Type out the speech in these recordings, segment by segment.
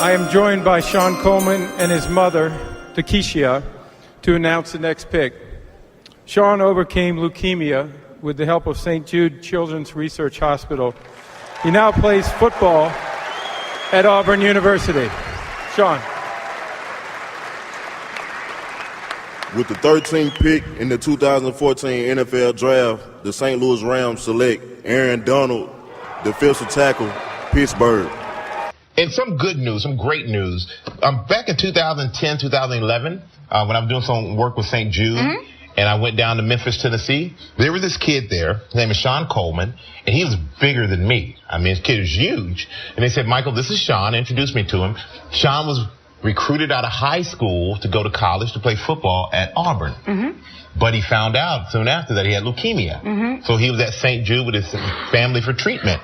I am joined by Shon Coleman and his mother, Takeshia, to announce the next pick. Shon overcame leukemia with the help of St. Jude Children's Research Hospital. He now plays football at Auburn University. Shon. With the 13th pick in the 2014 NFL Draft, the St. Louis Rams select Aaron Donald, defensive tackle, Pittsburgh. And some good news, some great news. Back in 2010, 2011, when I was doing some work with St. Jude, and I went down to Memphis, Tennessee, there was this kid there. His name is Shon Coleman, and he was bigger than me. I mean, this kid is huge. And they said, Michael, this is Shon. Introduced me to him. Shon was recruited out of high school to go to college to play football at Auburn. But he found out soon after that he had leukemia. So he was at St. Jude with his family for treatment.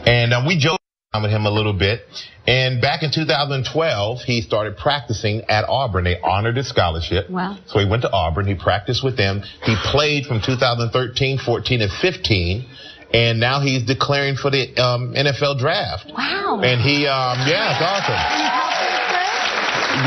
And we joked with him a little bit. And back in 2012, he started practicing at Auburn. They honored his scholarship. Wow. So he went to Auburn. He practiced with them. He played from 2013, 14, and 15. And now he's declaring for the NFL draft. Wow. And he, yeah, it's awesome.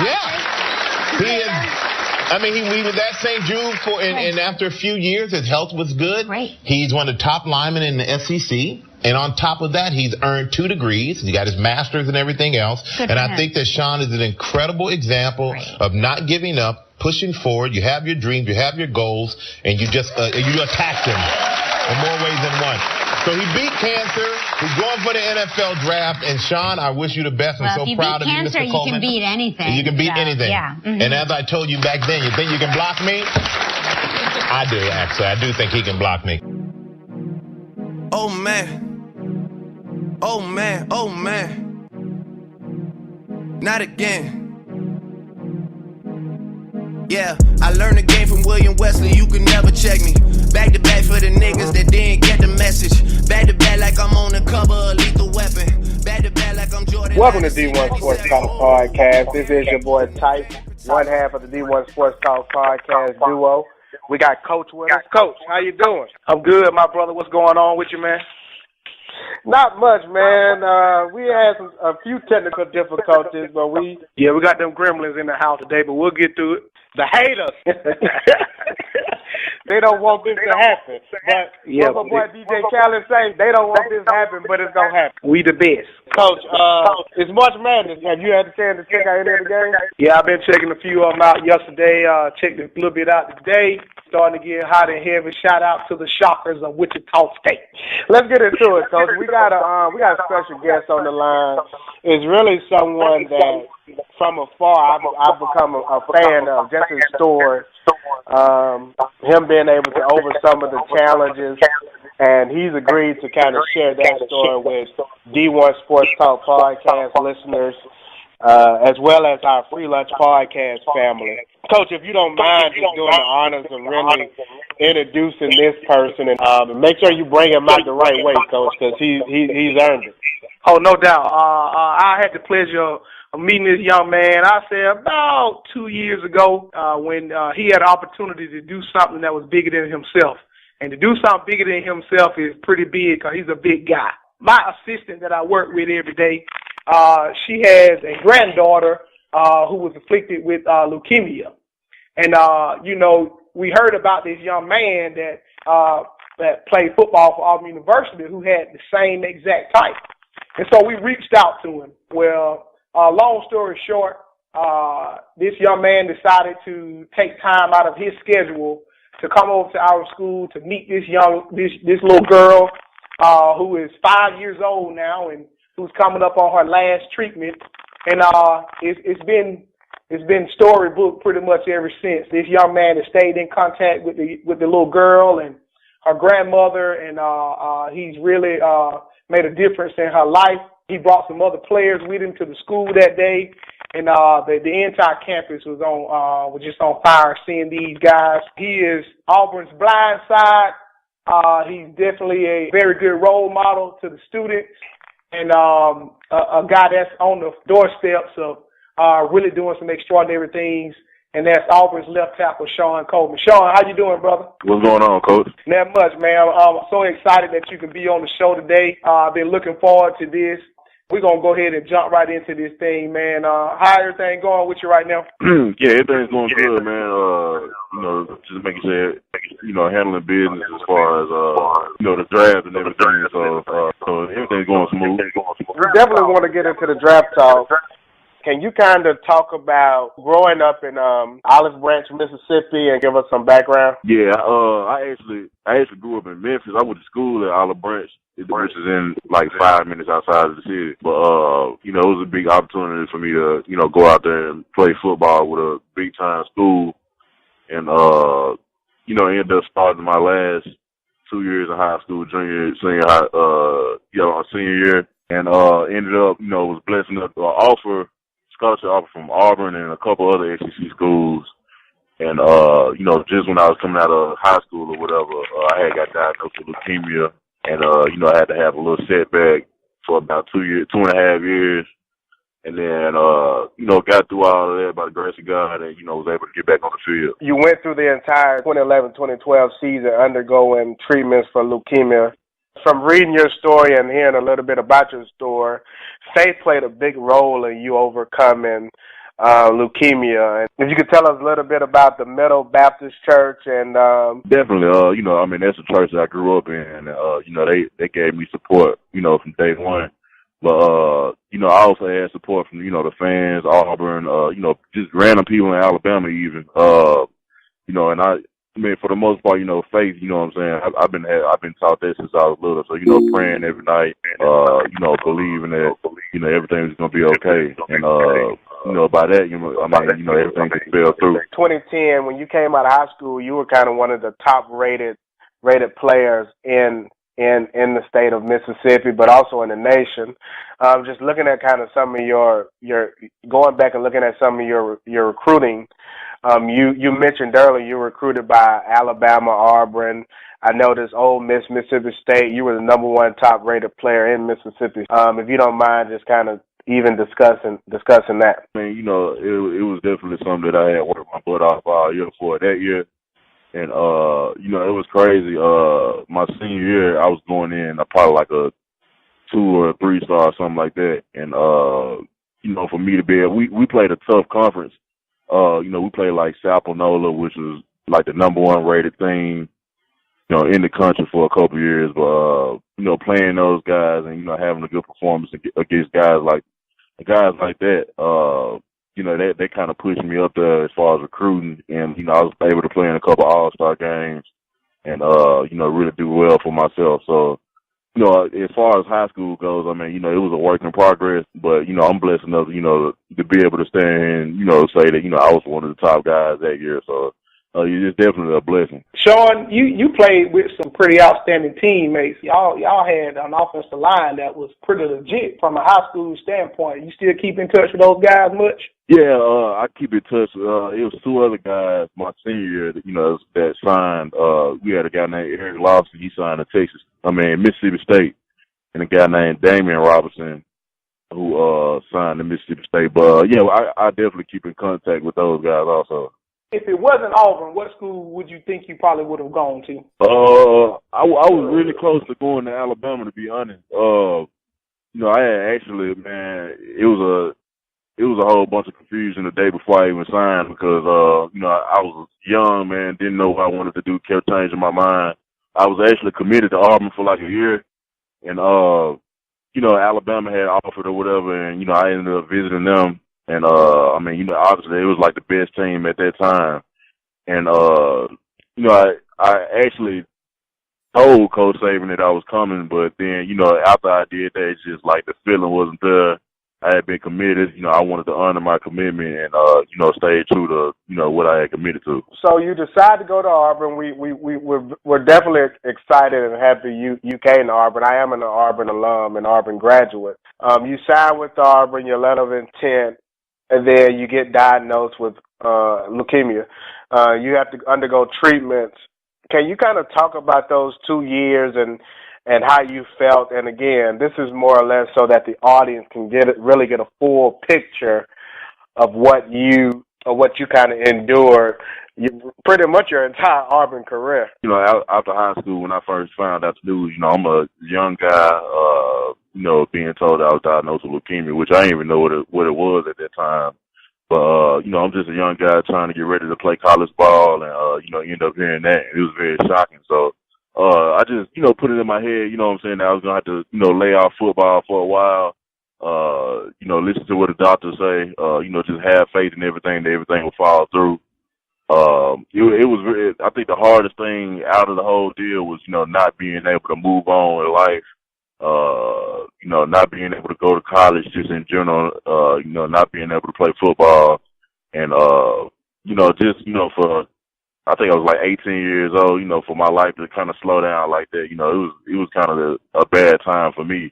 Yeah. He is, I mean, he was at St. Jude and after a few years, his health was good. Right. He's one of the top linemen in the SEC. And on top of that, he's earned 2 degrees. He got his master's and everything else. And I think that Shon is an incredible example of not giving up, pushing forward. You have your dreams, you have your goals, and you just you attack them in more ways than one. So he beat cancer. He's going for the NFL draft. And Shon, I wish you the best. I'm so proud of you, Mr. Coleman. You can beat anything. You can beat anything. Yeah. And as I told you back then, you think you can block me? I do, actually. I do think he can block me. Oh, man. Oh, man. Oh, man. Not again. Yeah, I learned the game from William Wesley. You can never check me. Back to back for the niggas that didn't get the message. Back to back like I'm on the cover of Lethal Weapon. Back to back like I'm Jordan. Welcome to D1 Sports Talk Podcast. This is your boy Type, one half of the D1 Sports Talk Podcast duo. We got Coach with us. Coach, how you doing? I'm good, my brother. What's going on with you, man? Not much, man. We had a few technical difficulties, but we got them gremlins in the house today, but we'll get through it. The haters. They don't want this to happen. But what my boy DJ Khaled say, they don't want this to happen, but it's going to happen. We the best. Coach, it's March Madness. Have you had a chance to check out any of the games? Yeah, I've been checking a few of them out yesterday. Checked a little bit out today. Starting to get hot and heavy. Shout out to the Shockers of Wichita State. Let's get into it, Coach. We got a special guest on the line. It's really someone that, from afar, I've become a fan of. Just his story, him being able to over some of the challenges, and he's agreed to kind of share that story with D1 Sports Talk Podcast listeners, as well as our FreeLunch podcast family. Coach, if you don't mind just doing the honors of really introducing this person, and make sure you bring him out the right way, Coach, because he's earned it. Oh, no doubt. I had the pleasure of meeting this young man, I say about 2 years ago, when he had an opportunity to do something that was bigger than himself. And to do something bigger than himself is pretty big because he's a big guy. My assistant that I work with every day, she has a granddaughter who was afflicted with leukemia. And, we heard about this young man that played football for Auburn University who had the same exact type. And so we reached out to him. Well, long story short, this young man decided to take time out of his schedule to come over to our school to meet this little girl who is 5 years old now and who's coming up on her last treatment. And it's been storybook pretty much ever since. This young man has stayed in contact with the little girl and her grandmother, and he's really made a difference in her life. He brought some other players with him to the school that day, and the entire campus was just on fire seeing these guys. He is Auburn's blind side. He's definitely a very good role model to the students, and a guy that's on the doorsteps of really doing some extraordinary things. And that's Auburn's left tackle, Shon Coleman. Shon, how you doing, brother? What's going on, Coach? Not much, man. I'm so excited that you can be on the show today. I've been looking forward to this. We're going to go ahead and jump right into this thing, man. How everything going with you right now? Yeah, everything's going good, man. Just making sure, handling business as far as, the draft and everything. So everything's going smooth. We definitely want to get into the draft talk. Can you kind of talk about growing up in Olive Branch, Mississippi, and give us some background? Yeah, I actually grew up in Memphis. I went to school at Olive Branch, which is in like 5 minutes outside of the city. But it was a big opportunity for me to, go out there and play football with a big time school, and ended up starting my last 2 years of high school, senior year, and ended up, was blessed enough to scholarship offer from Auburn and a couple other SEC schools. And, just when I was coming out of high school or whatever, I had got diagnosed with leukemia. And, I had to have a little setback for about 2.5 years. And then, got through all of that by the grace of God and, was able to get back on the field. You went through the entire 2011-2012 season undergoing treatments for leukemia. From reading your story and hearing a little bit about your story, faith played a big role in you overcoming leukemia. And if you could tell us a little bit about the Middle Baptist Church and definitely, that's a church that I grew up in, and they gave me support, from day one. But I also had support from the fans, Auburn, just random people in Alabama even, and I mean, for the most part, faith, you know what I'm saying? I've been taught that since I was little. So, praying every night, believing that, everything's going to be okay. And, by that, everything can fell through. 2010, when you came out of high school, you were kind of one of the top rated players in the state of Mississippi, but also in the nation. Just looking at kind of some of your going back and looking at some of your recruiting. You mentioned earlier you were recruited by Alabama, Auburn. I noticed Ole Miss, Mississippi State. You were the number one top-rated player in Mississippi. If you don't mind, just kind of even discussing that. I mean, it was definitely something that I had worked my butt off all year for that year, and it was crazy. My senior year, I was going in probably like a 2 or a 3 star or something like that, and for me to be able, we played a tough conference. We played like Sapanola, which was like the number 1 rated team, in the country for a couple of years. But, playing those guys and, having a good performance against guys like that, they kind of pushed me up there as far as recruiting. And, I was able to play in a couple of all-star games and, really do well for myself. So, as far as high school goes, I mean, it was a work in progress, but, I'm blessed enough, to be able to stand and, say that, I was one of the top guys that year. So, it's definitely a blessing. Shon, you played with some pretty outstanding teammates. Y'all had an offensive line that was pretty legit from a high school standpoint. You still keep in touch with those guys much? Yeah, I keep in touch. It was 2 other guys my senior year, that signed. We had a guy named Eric Lobson. He signed to Mississippi State, and a guy named Damian Robinson who signed to Mississippi State. But I definitely keep in contact with those guys also. If it wasn't Auburn, what school would you think you probably would have gone to? I was really close to going to Alabama, to be honest. I had actually, man, it was a whole bunch of confusion the day before I even signed because, I was young, man, didn't know what I wanted to do, kept changing my mind. I was actually committed to Auburn for like a year, and, Alabama had offered or whatever, and, I ended up visiting them. And, obviously it was like the best team at that time. And, I actually told Coach Saban that I was coming, but then, after I did that, it's just like the feeling wasn't there. I had been committed, I wanted to honor my commitment and, stay true to, what I had committed to. So you decided to go to Auburn. We're definitely excited and happy you came to Auburn. I am an Auburn alum and Auburn graduate. You signed with Auburn, your letter of intent, and then you get diagnosed with leukemia. You have to undergo treatments. Can you kind of talk about those 2 years and how you felt? And again, this is more or less so that the audience can really get a full picture of what you kind of endured pretty much your entire Auburn career. After high school, when I first found out the news, I'm a young guy, being told I was diagnosed with leukemia, which I didn't even know what it was at that time. But, I'm just a young guy trying to get ready to play college ball and, end up hearing that. It was very shocking. So, I just, put it in my head, that I was going to have to, lay off football for a while, listen to what the doctors say, just have faith in everything, that everything will fall through. It was, I think the hardest thing out of the whole deal was, not being able to move on with life. Not being able to go to college just in general, not being able to play football and, for, I think I was like 18 years old, for my life to kind of slow down like that, it was kind of a bad time for me.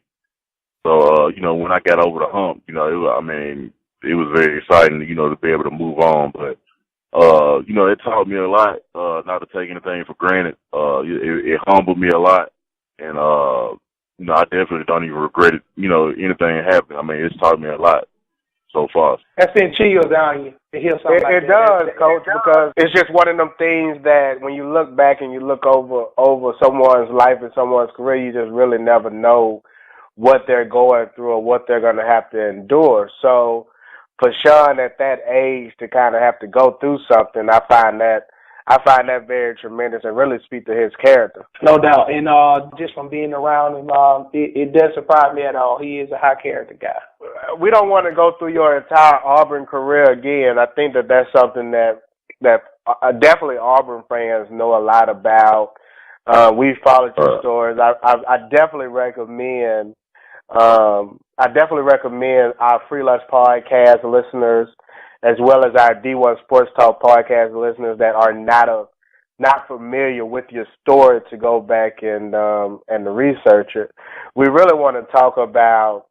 So, when I got over the hump, it was very exciting, to be able to move on, but, it taught me a lot, not to take anything for granted. It humbled me a lot and, I definitely don't even regret it, anything happened. It's taught me a lot so far. That sent chills down you to hear something like that. It does, Coach, because it's just one of them things that when you look back and you look over someone's life and someone's career, you just really never know what they're going through or what they're going to have to endure. So for Shon at that age to kind of have to go through something, I find that very tremendous and really speak to his character. No doubt. And just from being around him, it doesn't surprise me at all. He is a high character guy. We don't want to go through your entire Auburn career again. I think that that's something that definitely Auburn fans know a lot about. We followed your stories. I definitely recommend our FreeLunch podcast listeners, as well as our D1 Sports Talk podcast listeners that are not familiar with your story, to go back and to research it. We really want to talk about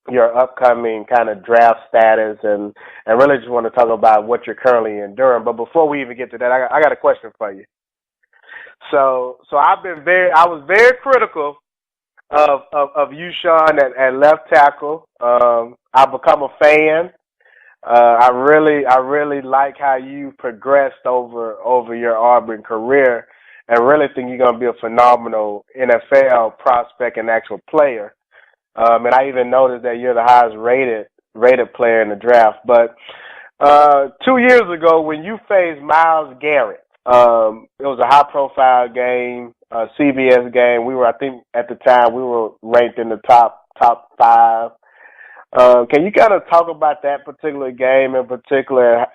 your upcoming kind of draft status and really just want to talk about what you're currently enduring. But before we even get to that, I got a question for you. So I was very critical of you, Shon, at left tackle. I've become a fan. I really like how you progressed over your Auburn career, and really think you're going to be a phenomenal NFL prospect and actual player. And I even noticed that you're the highest rated player in the draft. But 2 years ago, when you faced Myles Garrett, it was a high-profile game, a CBS game. I think at the time we were ranked in the top 5. Can you kind of talk about that particular game in particular,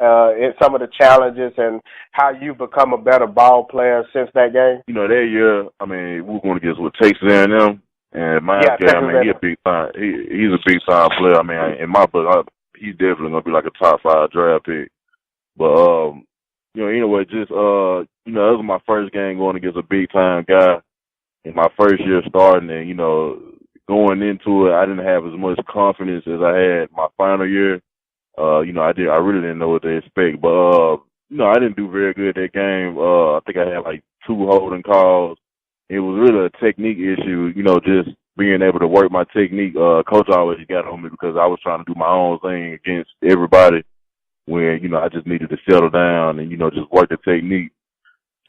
some of the challenges and how you've become a better ball player since that game? That year, we were going against Texas A&M, and Myles Garrett, he's a big time. He's a big time player. In my book, he's definitely going to be like a top 5 draft pick. But anyway, just that was my first game going against a big time guy in my first year starting, and going into it, I didn't have as much confidence as I had my final year. I really didn't know what to expect, but I didn't do very good that game. I think I had like 2 holding calls. It was really a technique issue, just being able to work my technique. Coach always got on me because I was trying to do my own thing against everybody when, I just needed to settle down and, just work the technique.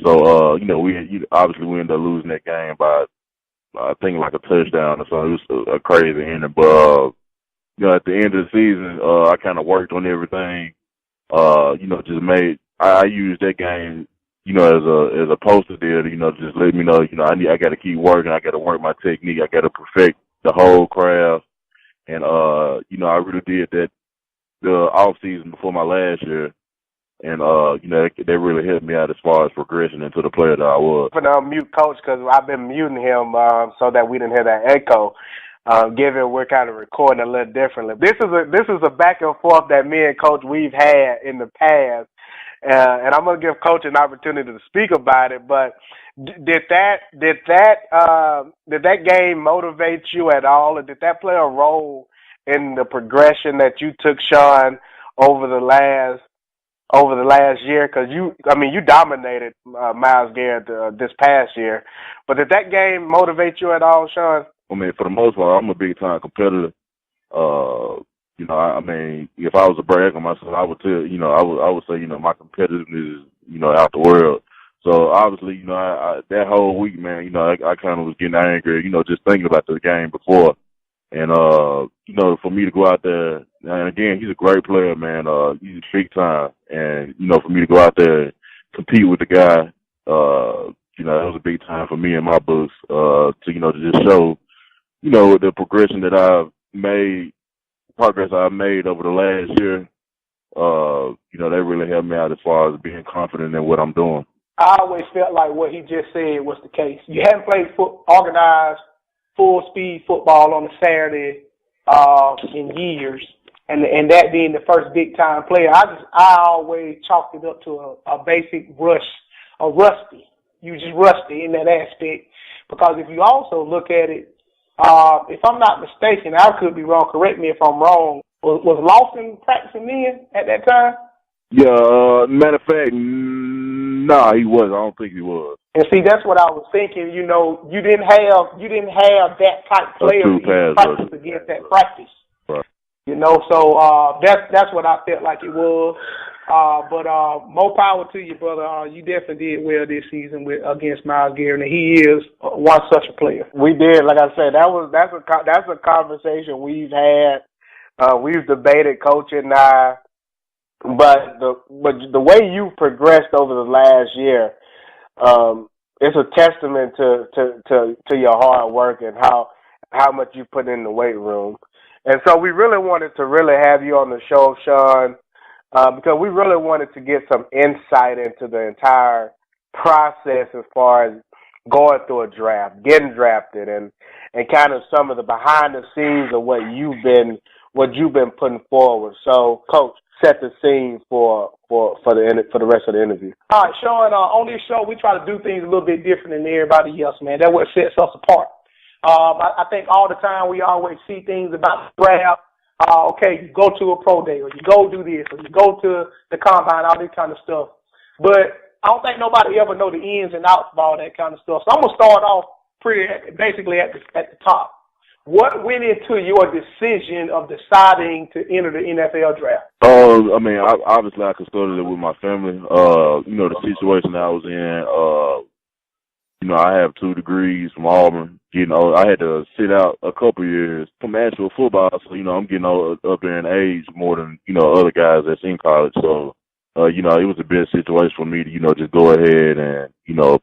So, we ended up losing that game by, I think, like a touchdown or so. It was a crazy ending. But, at the end of the season, I kind of worked on everything. I used that game, as a poster there to, just let me know, I got to keep working. I got to work my technique. I got to perfect the whole craft. And, I really did that the off season before my last year. And, that really helped me out as far as progression into the player that I was. I'm going to mute Coach because I've been muting him so that we didn't hear that echo, given we're kind of recording a little differently. This is a back and forth that me and Coach we've had in the past, and I'm going to give Coach an opportunity to speak about it. But did that game motivate you at all, or did that play a role in the progression that you took, Shon, over the last year? Because you dominated Myles Garrett this past year, but did that game motivate you at all, Shon? For the most part, I'm a big time competitor. If I was a brag on myself, I would tell, I would say, my competitiveness is, out the world. So obviously, that whole week, man, I kind of was getting angry, just thinking about the game before. And, for me to go out there, and again, he's a great player, man. He's big time. And, for me to go out there and compete with the guy, that was a big time for me in my books, to just show, the progression that progress I've made over the last year. They really helped me out as far as being confident in what I'm doing. I always felt like what he just said was the case. You haven't played organized, full-speed football on a Saturday in years, and that being the first big-time player. I always chalked it up to a basic rusty. You just rusty in that aspect. Because if you also look at it, if I'm not mistaken, I could be wrong. Correct me if I'm wrong. Was Lawson practicing then at that time? Yeah, matter of fact, nah, he was. I don't think he was. And see, that's what I was thinking. You didn't have that type player to practice against that practice. Right. So that's what I felt like it was. But more power to you, brother. You definitely did well this season against Myles Garrett, and he is one such a player. We did, like I said, that's a conversation we've had. We've debated, Coach and I, but the way you've progressed over the last year, it's a testament to your hard work and how much you put in the weight room. And so we really wanted to have you on the show, Shon, because we really wanted to get some insight into the entire process as far as going through a draft, getting drafted, and kind of some of the behind the scenes of what you've been putting forward. So, Coach, set the scene for the rest of the interview. All right, Shon. On this show, we try to do things a little bit different than everybody else, man. That's what sets us apart. I think all the time we always see things about the draft. Okay, you go to a pro day, or you go do this, or you go to the combine, all this kind of stuff. But I don't think nobody ever know the ins and outs of all that kind of stuff. So I'm gonna start off basically at the top. What went into your decision of deciding to enter the NFL draft? Obviously I consulted it with my family. The situation I was in. I have 2 degrees from Auburn. I had to sit out a couple years from actual football, so I'm getting up there in age more than other guys that's in college. So it was a big situation for me to just go ahead and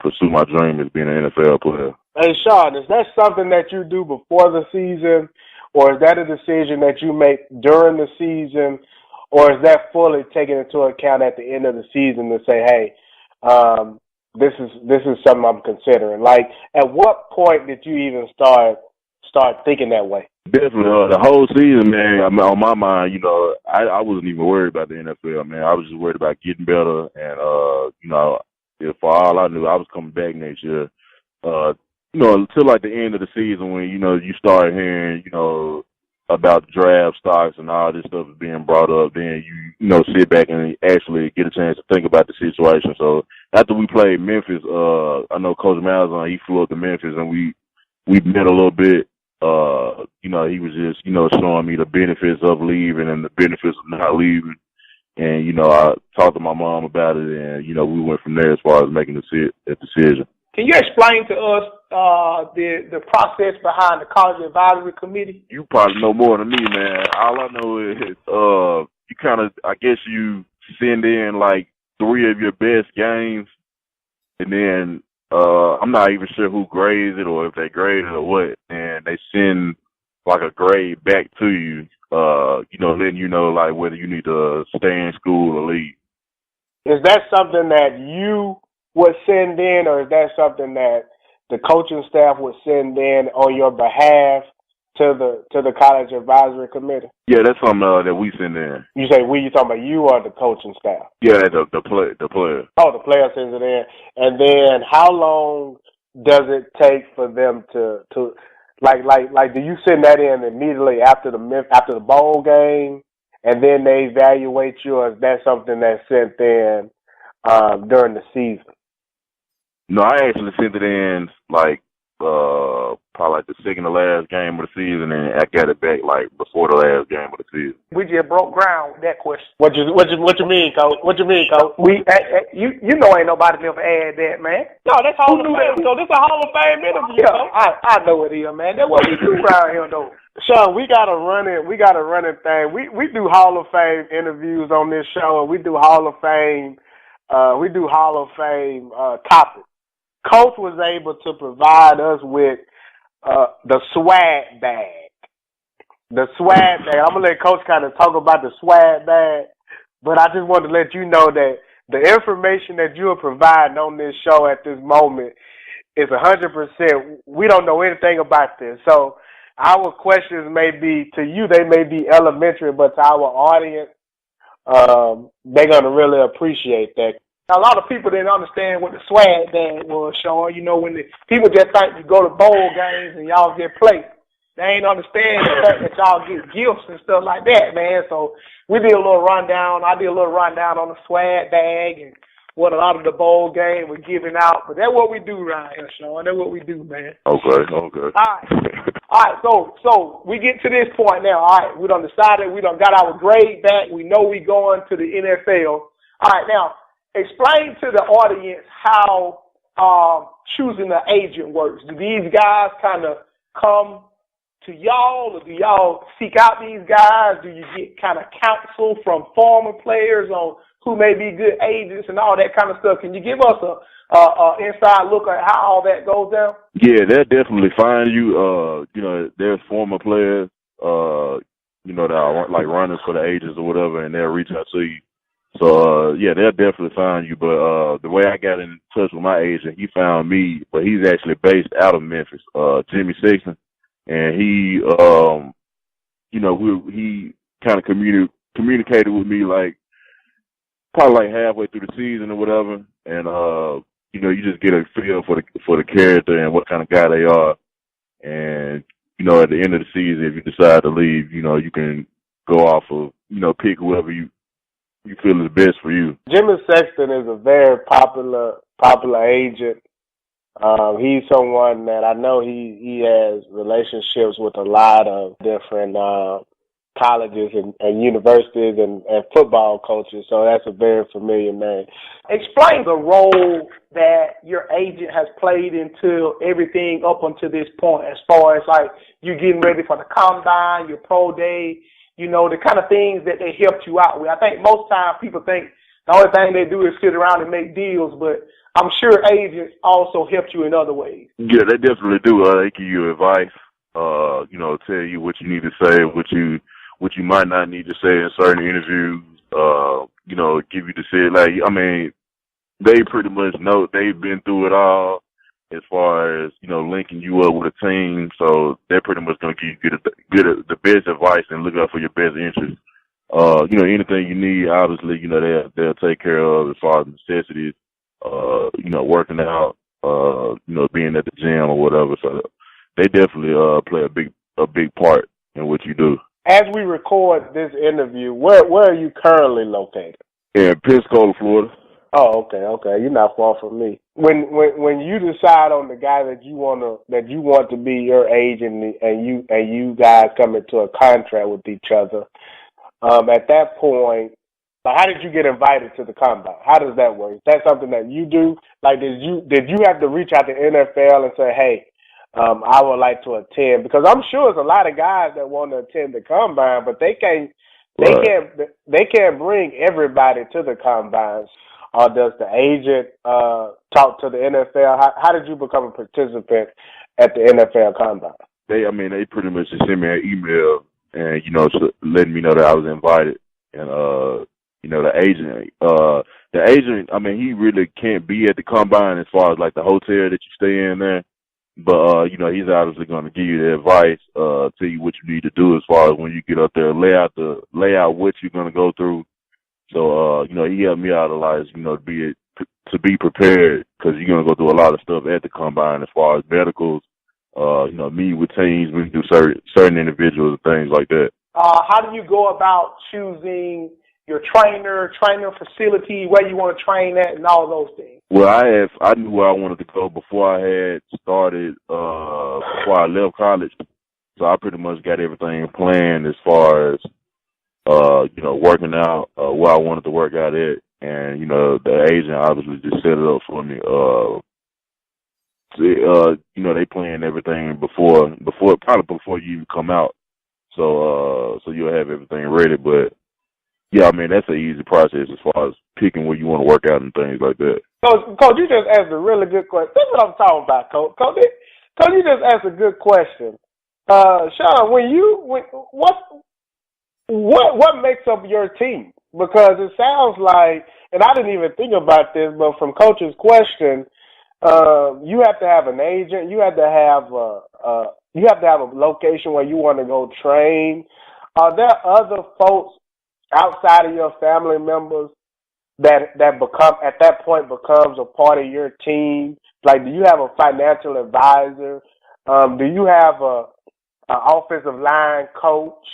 pursue my dream as being an NFL player. Hey, Shon, is that something that you do before the season, or is that a decision that you make during the season, or is that fully taken into account at the end of the season to say, hey, this is something I'm considering? Like, at what point did you even start thinking that way? Definitely, the whole season, man. On my mind, I wasn't even worried about the NFL, man. I was just worried about getting better, and for all I knew, I was coming back next year. Until like the end of the season when you start hearing about draft stocks and all this stuff is being brought up, then you sit back and actually get a chance to think about the situation. So after we played Memphis, I know Coach Malzahn, he flew up to Memphis and we met a little bit. He was just showing me the benefits of leaving and the benefits of not leaving. And I talked to my mom about it, and we went from there as far as making the decision. Can you explain to us the process behind the college advisory committee? You probably know more than me, man. All I know is you kind of, I guess you send in like 3 of your best games, and then I'm not even sure who grades it or if they grade it or what, and they send like a grade back to you, letting you know like whether you need to stay in school or leave. Is that something that you would send in, or is that something that the coaching staff would send in on your behalf to the college advisory committee? Yeah, that's something that we send in. You say we? You talking about you or the coaching staff? Yeah, the player. Oh, the player sends it in, and then how long does it take for them to like? Do you send that in immediately after the bowl game, and then they evaluate you, or is that something that's sent in during the season? No, I actually sent it in like probably like the second to last game of the season, and I got it back like before the last game of the season. We just broke ground with that question. What you mean, Coach? What you mean, Coach? You know ain't nobody never add that, man. No, that's Hall of Fame. So this a Hall of Fame interview. Yeah, I know it is, man. That's what we do around here, though. Sean, we got a running thing. We do Hall of Fame interviews on this show, and we do Hall of Fame topics. Coach was able to provide us with the swag bag. The swag bag. I'm gonna let Coach kind of talk about the swag bag, but I just wanted to let you know that the information that you are providing on this show at this moment is 100%. We don't know anything about this, so our questions may be to you. They may be elementary, but to our audience, they're gonna really appreciate that. A lot of people didn't understand what the swag bag was, Sean. You know, when people just think you go to bowl games and y'all get plates. They ain't understand the fact that y'all get gifts and stuff like that, man. So we did a little rundown. I did a little rundown on the swag bag and what a lot of the bowl game were giving out. But that's what we do right here, Sean. That's what we do, man. Okay. All right. So we get to this point now. All right, we done decided. We done got our grade back. We know we going to the NFL. All right, now explain to the audience how choosing an agent works. Do these guys kind of come to y'all, or do y'all seek out these guys? Do you get kind of counsel from former players on who may be good agents and all that kind of stuff? Can you give us a inside look at how all that goes down? Yeah, they'll definitely find you. You know, there's former players, you know, that are like runners for the agents or whatever, and they'll reach out to you. So, yeah, they'll definitely find you. But the way I got in touch with my agent, he found me, but he's actually based out of Memphis, Jimmy Sexton. And he, you know, he kind of communicated with me like probably like halfway through the season or whatever. And, you know, you just get a feel for the character and what kind of guy they are. And, you know, at the end of the season, if you decide to leave, you know, you can go off of, you know, pick whoever you feel is best for you. Jimmy Sexton is a very popular agent. He's someone that I know he has relationships with a lot of different colleges and universities and football coaches, so that's a very familiar name. Explain the role that your agent has played into everything up until this point, as far as like you getting ready for the combine, your pro day, you know, the kind of things that they helped you out with. I think most times people think the only thing they do is sit around and make deals, but I'm sure agents also helped you in other ways. Yeah, they definitely do. They give you advice, you know, tell you what you need to say, what you might not need to say in certain interviews, you know, give you the shit. Like, I mean, they pretty much know, they've been through it all as far as, you know, linking you up with a team. So they're pretty much going to give you the best advice and look out for your best interests. You know, anything you need, obviously, you know, they'll take care of as far as necessities. You know, working out, you know, being at the gym or whatever. So they definitely play a big part in what you do. As we record this interview, where are you currently located? In Pensacola, Florida. Oh, okay. You're not far from me. When you decide on the guy that you want to be your agent, and you guys come into a contract with each other, at that point, like, how did you get invited to the combine? How does that work? Is that something that you do? Like, did you have to reach out to NFL and say, hey, I would like to attend? Because I'm sure there's a lot of guys that want to attend the combine, but they can't bring everybody to the combines. Or does the agent talk to the NFL? How did you become a participant at the NFL combine? They pretty much just sent me an email and, you know, letting me know that I was invited. And, you know, the agent, I mean, he really can't be at the combine as far as like the hotel that you stay in there. But, you know, he's obviously going to give you the advice, tell you what you need to do as far as when you get up there, lay out what you're going to go through. So, you know, he helped me out a lot, you know, to be prepared, because you're going to go through a lot of stuff at the combine as far as medicals, you know, meet with teams, we do certain individuals and things like that. How do you go about choosing your training facility, where you want to train at, and all those things? Well, I knew where I wanted to go before I had started, before I left college. So I pretty much got everything planned as far as, you know, working out, where I wanted to work out at. And, you know, the agent obviously just set it up for me. You know, they planned everything before you even come out. So you'll have everything ready. But yeah, I mean, that's an easy process as far as picking where you want to work out and things like that. Coach, you just asked a really good question. This is what I'm talking about, Coach. Coach, you just asked a good question. Shon, what makes up your team? Because it sounds like, and I didn't even think about this, but from Coach's question, you have to have an agent. You have to have a location where you want to go train. Are there other folks outside of your family members that become at that point becomes a part of your team? Like, do you have a financial advisor? Do you have a offensive line coach?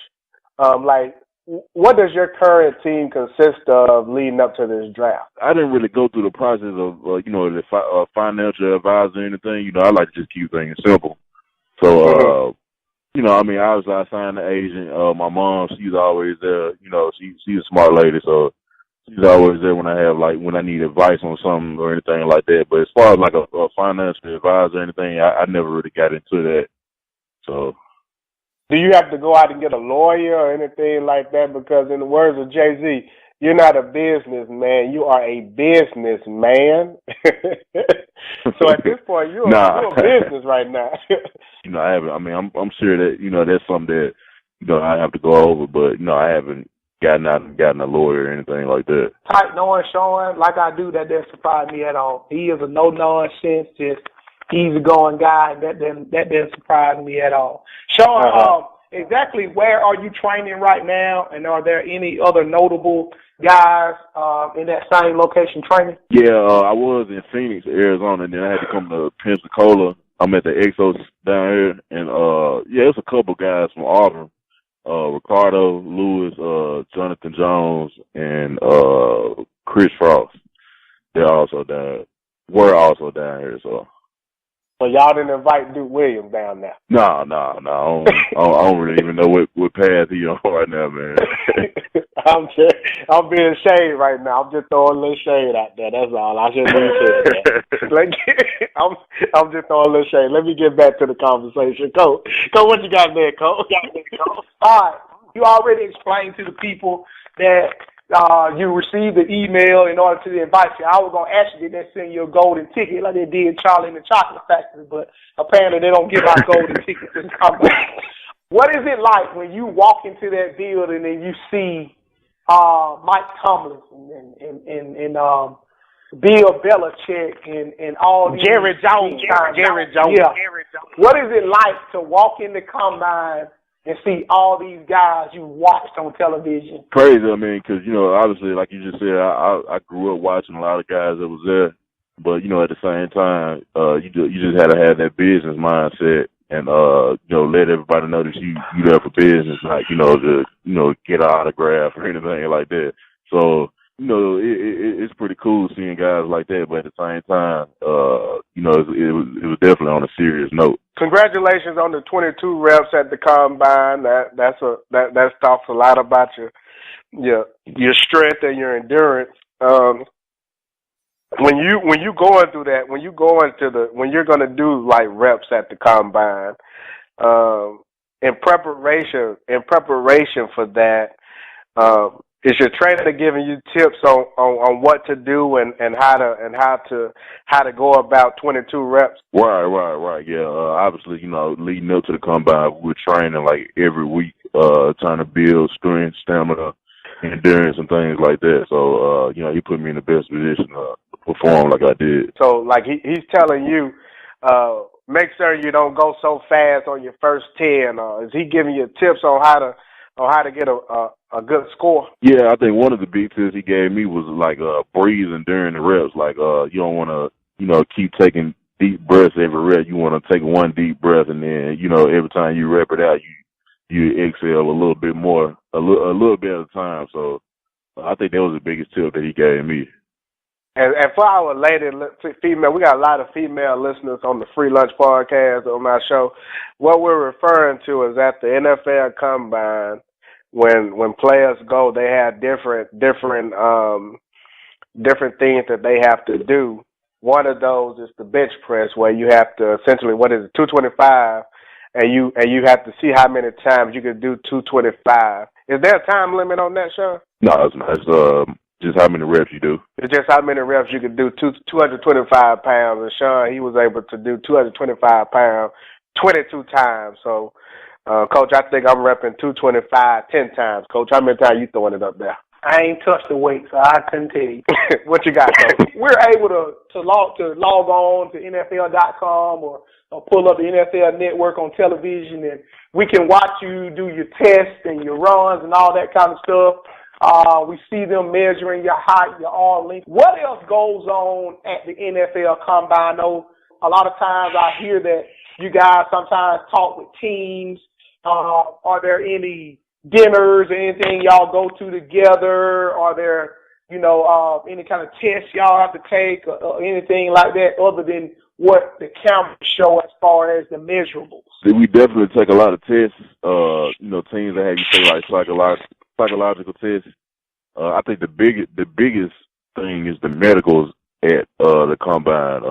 What does your current team consist of leading up to this draft? I didn't really go through the process of the financial advisor or anything. I like to just keep things simple. So I mean, obviously I signed the agent. My mom, she's always there. She's a smart lady, so she's always there when I need advice on something or anything like that. But as far as like a financial advisor or anything, I never really got into that. So, do you have to go out and get a lawyer or anything like that? Because in the words of Jay-Z, you're not a businessman, you are a businessman. So at this point, you're a business right now. I haven't. I mean, I'm sure that that's something that I have to go over, but I haven't gotten out and gotten a lawyer or anything like that. Type knowing Shon like I do, that doesn't surprise me at all. He is a no nonsense, just easygoing guy. That didn't surprise me at all. Shon, exactly where are you training right now, and are there any other notable guys in that same location training? Yeah, I was in Phoenix, Arizona, and then I had to come to Pensacola. I'm at the Exos down here, and it's a couple guys from Auburn, Ricardo Lewis, Jonathan Jones, and Chris Frost. We're also down here, so. So y'all didn't invite Duke Williams down there? No. I don't really even know what path he on right now, man. I'm being shade right now. I'm just throwing a little shade out there. That's all. I shouldn't be saying that. I'm just throwing a little shade. Let me get back to the conversation. Coach, what you got there, Coach? All right. You already explained to the people that you received the email in order to invite you. I was going to ask you, did they send you a golden ticket like they did Charlie and the Chocolate Factory, but apparently they don't give out golden tickets to come back. What is it like when you walk into that building and you see Mike Tomlin and Bill Belichick and all these Jerry Jones. Yeah. What is it like to walk in the combine and see all these guys you watched on television? Crazy, I mean, because, obviously, like you just said, I grew up watching a lot of guys that was there. But, at the same time, you just had to have that business mindset and, let everybody know that you there for business, like, to get an autograph or anything like that. So, it's pretty cool seeing guys like that, but at the same time, it was definitely on a serious note. Congratulations on the 22 reps at the combine. That talks a lot about your strength and your endurance. When you going through that, when you're going to do like reps at the combine, in preparation for that, is your trainer giving you tips on what to do and how to go about 22 reps? Right. Yeah. Obviously, leading up to the combine, we're training like every week, trying to build strength, stamina, endurance, and things like that. So, he put me in the best position to perform like I did. So, like he's telling you, make sure you don't go so fast on your first 10. Is he giving you tips on how to get a good score? Yeah, I think one of the big tips he gave me was like breathing during the reps. Like you don't want to keep taking deep breaths every rep. You want to take one deep breath and then every time you rep it out, you exhale a little bit more, a little bit at a time. So I think that was the biggest tip that he gave me. And for our lady female, we got a lot of female listeners on the FreeLunch podcast on my show. What we're referring to is at the NFL Combine, when players go, they have different things that they have to do. One of those is the bench press, where you have to essentially, 225, and you have to see how many times you can do 225. Is there a time limit on that, Shon? No, it's not. It's just how many reps you do. It's just how many reps you can do. 225 pounds, and Shon, he was able to do 225 pounds 22 times. So, Coach, I think I'm repping 225 10 times. Coach, how many times you throwing it up there? I ain't touched the weight, so I couldn't tell you. What you got, Coach? We're able to log on to NFL.com or pull up the NFL Network on television, and we can watch you do your tests and your runs and all that kind of stuff. We see them measuring your height, your arm length. What else goes on at the NFL Combine? I know a lot of times I hear that you guys sometimes talk with teams. Are there any dinners or anything y'all go to together? Are there, any kind of tests y'all have to take or anything like that other than what the cameras show as far as the measurables? We definitely take a lot of tests. Teams that have you take like psychological tests. I think the biggest thing is the medicals at the combine.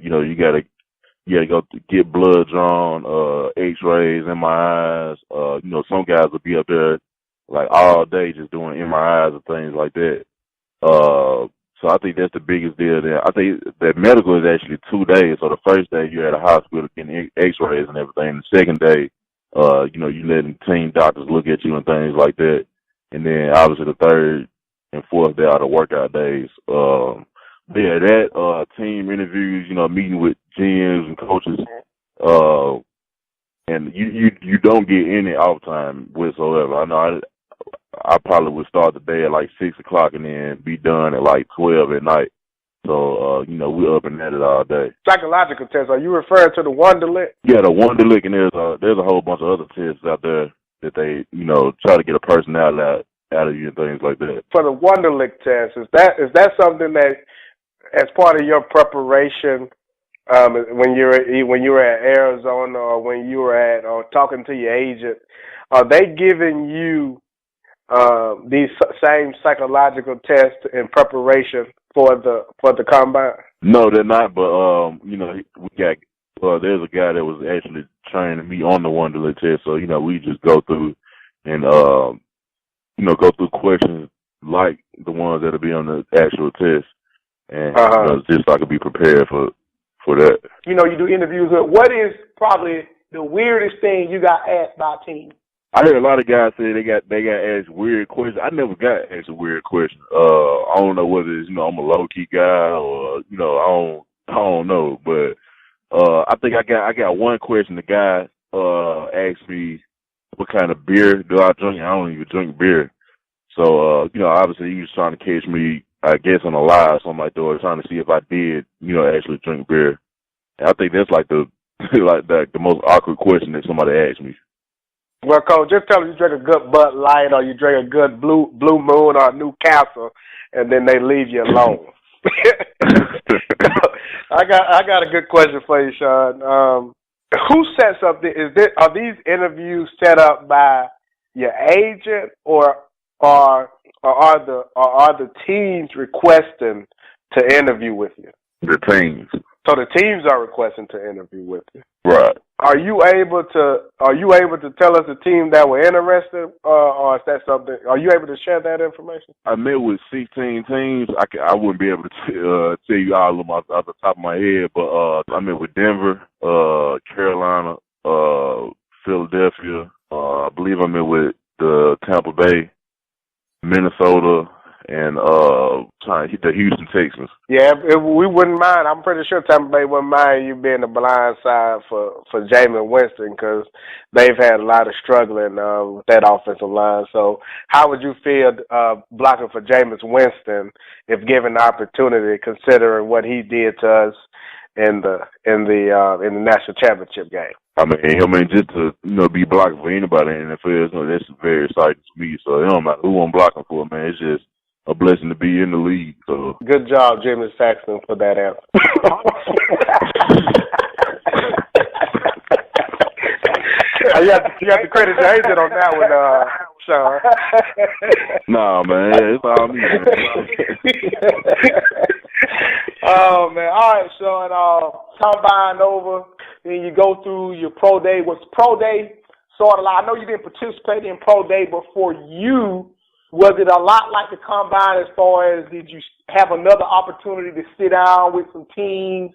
You gotta go get blood drawn, X-rays, MRIs. Some guys will be up there like all day just doing MRIs and things like that. So I think that's the biggest deal there. I think that medical is actually 2 days. So the first day you're at a hospital getting X-rays and everything. The second day, you letting team doctors look at you and things like that. And then obviously the third and fourth day are the workout days. That team interviews, meeting with GMs and coaches, and you don't get any off time whatsoever. I know I probably would start the day at like 6 o'clock and then be done at like 12 at night. So we're up and at it all day. Psychological tests. Are you referring to the Wonderlic? Yeah, the Wonderlic, and there's a whole bunch of other tests out there that they try to get a personality out of you and things like that. For the Wonderlic test, is that something that, as part of your preparation, when you were at Arizona or when you were at or talking to your agent, are they giving you these same psychological tests in preparation for the combine? No, they're not. But we got there's a guy that was actually training me on the Wonderlic test. So we just go through and go through questions like the ones that'll be on the actual test. And just so I could be prepared for that. You do interviews. What is probably the weirdest thing you got asked by a team? I heard a lot of guys say they got asked weird questions. I never got asked a weird question. I don't know whether it's I'm a low key guy or I don't know. But I think I got one question. The guy asked me what kind of beer do I drink. I don't even drink beer. So obviously he was trying to catch me, I guess, on a lie or something like that, or trying to see if I did, actually drink beer. And I think that's like the most awkward question that somebody asked me. Well, Coach, just tell them you drink a good Bud Light or you drink a good Blue Moon or a Newcastle, and then they leave you alone. I got a good question for you, Shon. Who sets up are these interviews set up by your agent or are the teams requesting to interview with you? The teams. So the teams are requesting to interview with you. Right. Are you able to tell us the team that were interested, or is that something? Are you able to share that information? I met with 16 teams. I wouldn't be able to tell you all of them off the top of my head, but I met with Denver, Carolina, Philadelphia. I believe I met with the Tampa Bay, Minnesota, and the Houston Texans. Yeah, we wouldn't mind. I'm pretty sure Tampa Bay wouldn't mind you being the blind side for Jameis Winston, because they've had a lot of struggling with that offensive line. So how would you feel blocking for Jameis Winston if given the opportunity, considering what he did to us in the national championship game? I mean, just to be blocking for anybody in the NFL, that's very exciting to me. So it don't matter who I'm blocking for, man. It's just a blessing to be in the league. So good job, Jimmy Saxton, for that answer. You have to credit your agent on that one, Shon. Nah, man, it's all me, man. Oh man, all right, Shon. Combine over. then you go through your pro day. Was pro day sort of like, I know you didn't participate in pro day, but for you, was it a lot like the combine as far as did you have another opportunity to sit down with some teams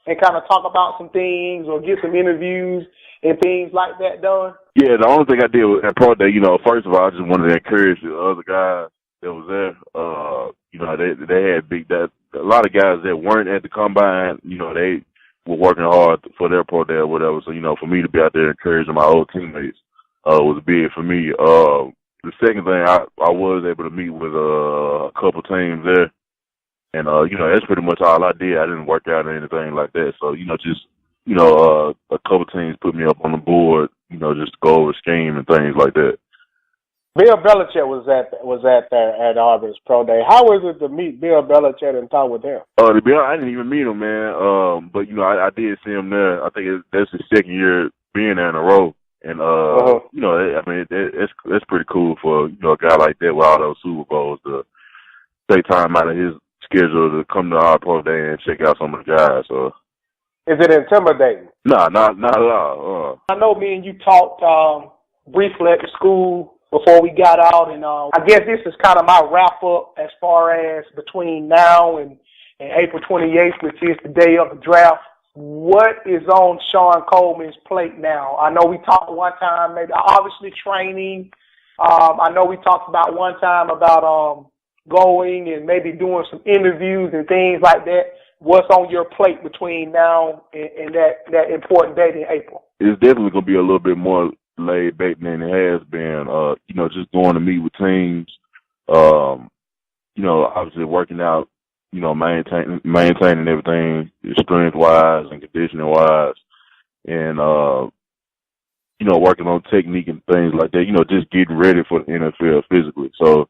and kind of talk about some things or get some interviews and things like that done? Yeah, the only thing I did at pro day, first of all, I just wanted to encourage the other guys that was there. They had a lot of guys that weren't at the combine, they were working hard for their pro day or whatever. So, for me to be out there encouraging my old teammates was big for me. The second thing, I was able to meet with a couple teams there. And, that's pretty much all I did. I didn't work out or anything like that. So, a couple teams put me up on the board, just to go over scheme and things like that. Bill Belichick was at Auburn's pro day. How was it to meet Bill Belichick and talk with him? To be honest, I didn't even meet him, man. But I did see him there. I think that's his second year being there in a row. And, it's pretty cool for, a guy like that with all those Super Bowls to take time out of his schedule to come to our pro day and check out some of the guys. So. Is it intimidating? No, not at all. I know me and you talked briefly at the school before we got out, and I guess this is kind of my wrap-up as far as between now and April 28th, which is the day of the draft. What is on Shon Coleman's plate now? I know we talked one time, maybe obviously training. I know we talked about one time about going and maybe doing some interviews and things like that. What's on your plate between now and that important date in April? It's definitely going to be a little bit more laid back than it has been. Just going to meet with teams. Obviously working out. Maintaining everything strength wise and conditioning wise, and working on technique and things like that. Just getting ready for the NFL physically. So.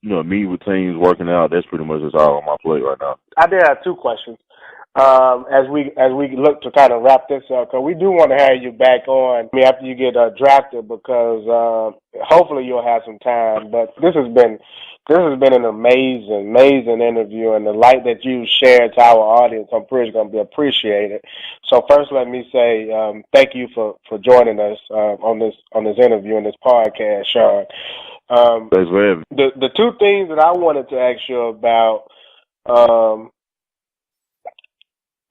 Meeting with teams, working out, that's pretty much just all on my plate right now. I did have two questions. As we look to kind of wrap this up, because we do want to have you back on after you get drafted, because hopefully you'll have some time. But this has been an amazing interview, and the light that you shared to our audience, I'm pretty going to be appreciated. So first, let me say thank you for joining us on this interview and this podcast, Shon. Thanks for having me. The two things that I wanted to ask you about,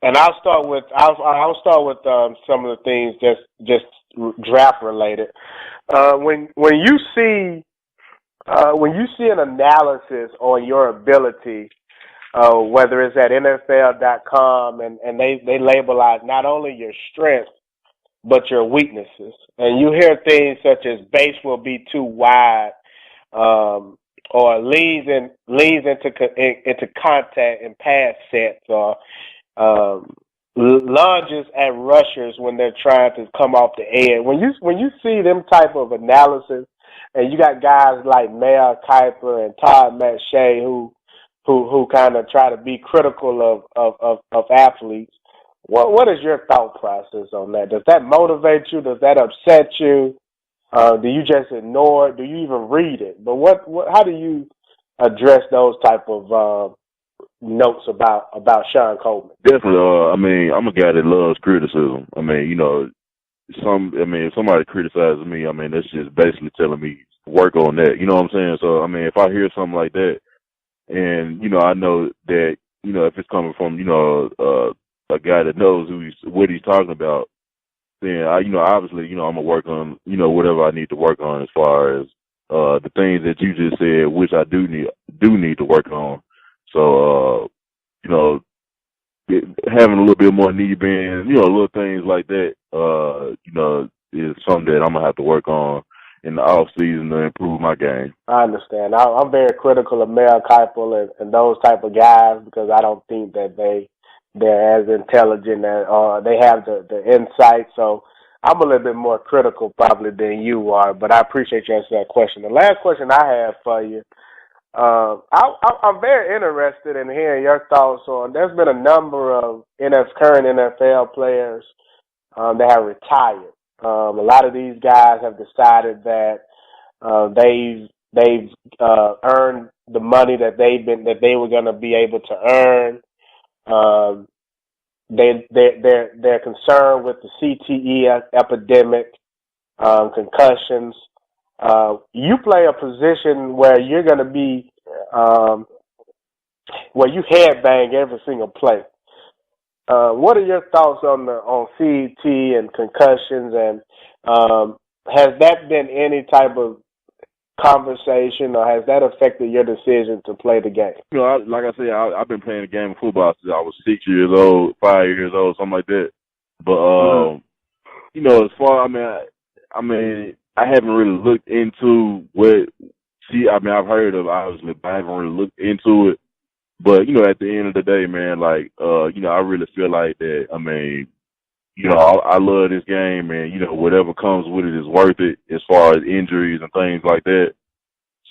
and I'll start with some of the things just draft related. When you see an analysis on your ability, whether it's at NFL.com and they labelize not only your strengths but your weaknesses, and you hear things such as base will be too wide, or leans into contact and pass sets, or lunges at rushers when they're trying to come off the edge. When you see them type of analysis, and you got guys like Mel Kiper and Todd McShay who kind of try to be critical of athletes, what is your thought process on that? Does that motivate you? Does that upset you? Do you just ignore it? Do you even read it? But how do you address those type of notes about Shon Coleman? Definitely. I'm a guy that loves criticism. If somebody criticizes me, that's just basically telling me to work on that. You know what I'm saying? So, if I hear something like that, and I know that if it's coming from a guy that knows what he's talking about, then obviously I'm gonna work on whatever I need to work on as far as the things that you just said, which I do need to work on. So having a little bit more knee bend, little things like that, is something that I'm gonna have to work on in the off season to improve my game. I understand. I'm very critical of Mel Kiper and those type of guys, because I don't think that they're as intelligent and they have the insight. So I'm a little bit more critical probably than you are, but I appreciate you answering that question. The last question I have for you, I'm very interested in hearing your thoughts on, there's been a number of current NFL players that have retired. A lot of these guys have decided that they've earned the money that they were going to be able to earn. they're concerned with the CTE epidemic, concussions. You play a position where you're going to be where you headbang every single play. What are your thoughts on CET and concussions, and has that been any type of conversation, or has that affected your decision to play the game? You know, like I said, I've been playing the game of football since I was 6 years old, 5 years old, something like that. But you know, as far I mean, I haven't really looked into what. I've heard of, obviously, but I haven't really looked into it. But, you know, at the end of the day, man, like, you know, I really feel like that, I mean, you know, I love this game, and, you know, whatever comes with it is worth it as far as injuries and things like that.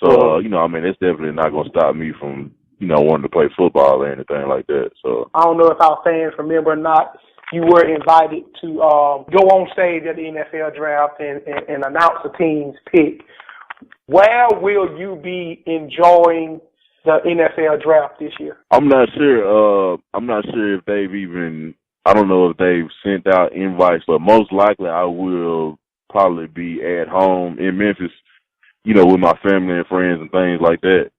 So, you know, I mean, it's definitely not going to stop me from, you know, wanting to play football or anything like that. So I don't know if our fans remember or not, you were invited to go on stage at the NFL draft and announce the team's pick. Where will you be enjoying the NFL draft this year? I'm not sure. I'm not sure if they've even. I don't know if they've sent out invites, but most likely I will probably be at home in Memphis. You know, with my family and friends and things like that.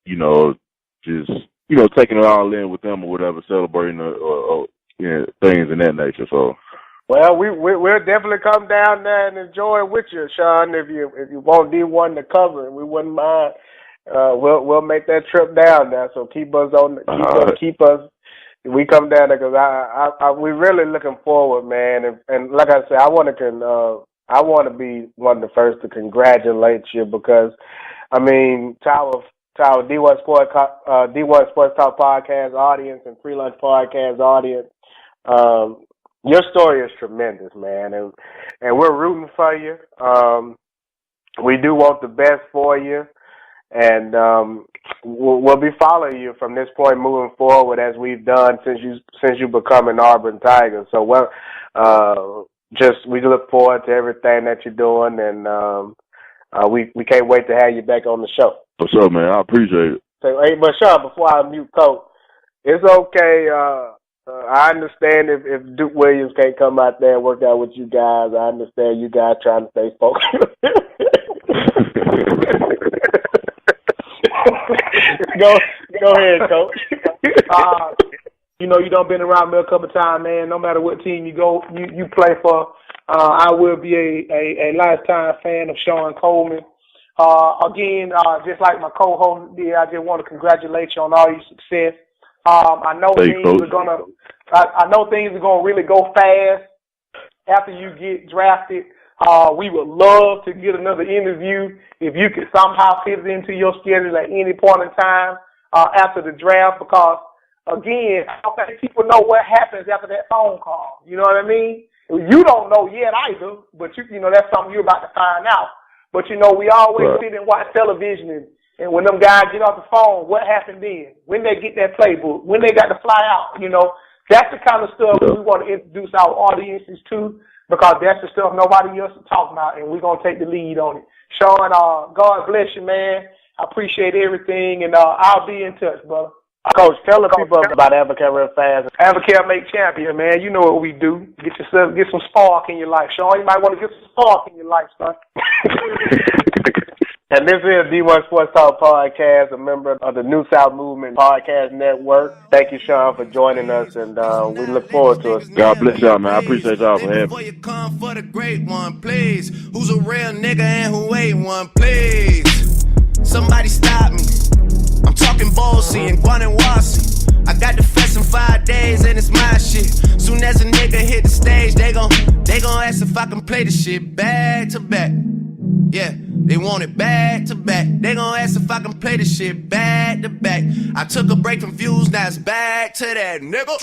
You know, just taking it all in with them or whatever, celebrating or things in that nature. So. Well, we'll definitely come down there and enjoy it with you, Shon. If you want D1 to cover it, we wouldn't mind. We'll make that trip down there. So keep us. We come down there because we're really looking forward, man. And like I said, I want to be one of the first to congratulate you because, I mean, to our D1 Sports Talk podcast audience and FreeLunch podcast audience. Your story is tremendous, man, and we're rooting for you. We do want the best for you, and we'll be following you from this point moving forward as we've done since you become an Auburn Tiger. So we look forward to everything that you're doing, and we can't wait to have you back on the show. What's up, man? I appreciate it. So, hey, but Shon, before I mute Coach, it's okay. I understand if Duke Williams can't come out there and work out with you guys. I understand you guys trying to stay focused. Go ahead, Coach. You know, you done been around me a couple of times, man. No matter what team you play for, I will be a lifetime fan of Shon Coleman. Again, just like my co-host did, I just want to congratulate you on all your success. I know things are gonna really go fast after you get drafted. We would love to get another interview if you could somehow fit it into your schedule at any point in time after the draft, because again, I don't think people know what happens after that phone call. You know what I mean? You don't know yet either, but you know that's something you're about to find out. But you know, we always sit and watch television and when them guys get off the phone, what happened then? When they get that playbook? When they got to fly out? You know, that's the kind of stuff we want to introduce our audiences to, because that's the stuff nobody else is talking about, and we're going to take the lead on it. Shon, God bless you, man. I appreciate everything, and I'll be in touch, brother. Coach, tell the people about Advocare real fast. Advocare make champion, man. You know what we do. Get some spark in your life, Shon. You might want to get some spark in your life, son. And this is D1 Sports Talk Podcast, a member of the New South Movement Podcast Network. Thank you, Shon, for joining us, and we look forward to it. God bless y'all, man. I appreciate y'all for having me. Before you come for the great one, please. Who's a real nigga and who ain't one, please? Somebody stop me. I'm talking Ballsy and Guanajuasi. I got the fest in 5 days and it's my shit. Soon as a nigga hit the stage, they gon' ask if I can play the shit back to back. Yeah, they want it back to back. They gon' ask if I can play the shit back to back. I took a break from views, now it's back to that, nigga.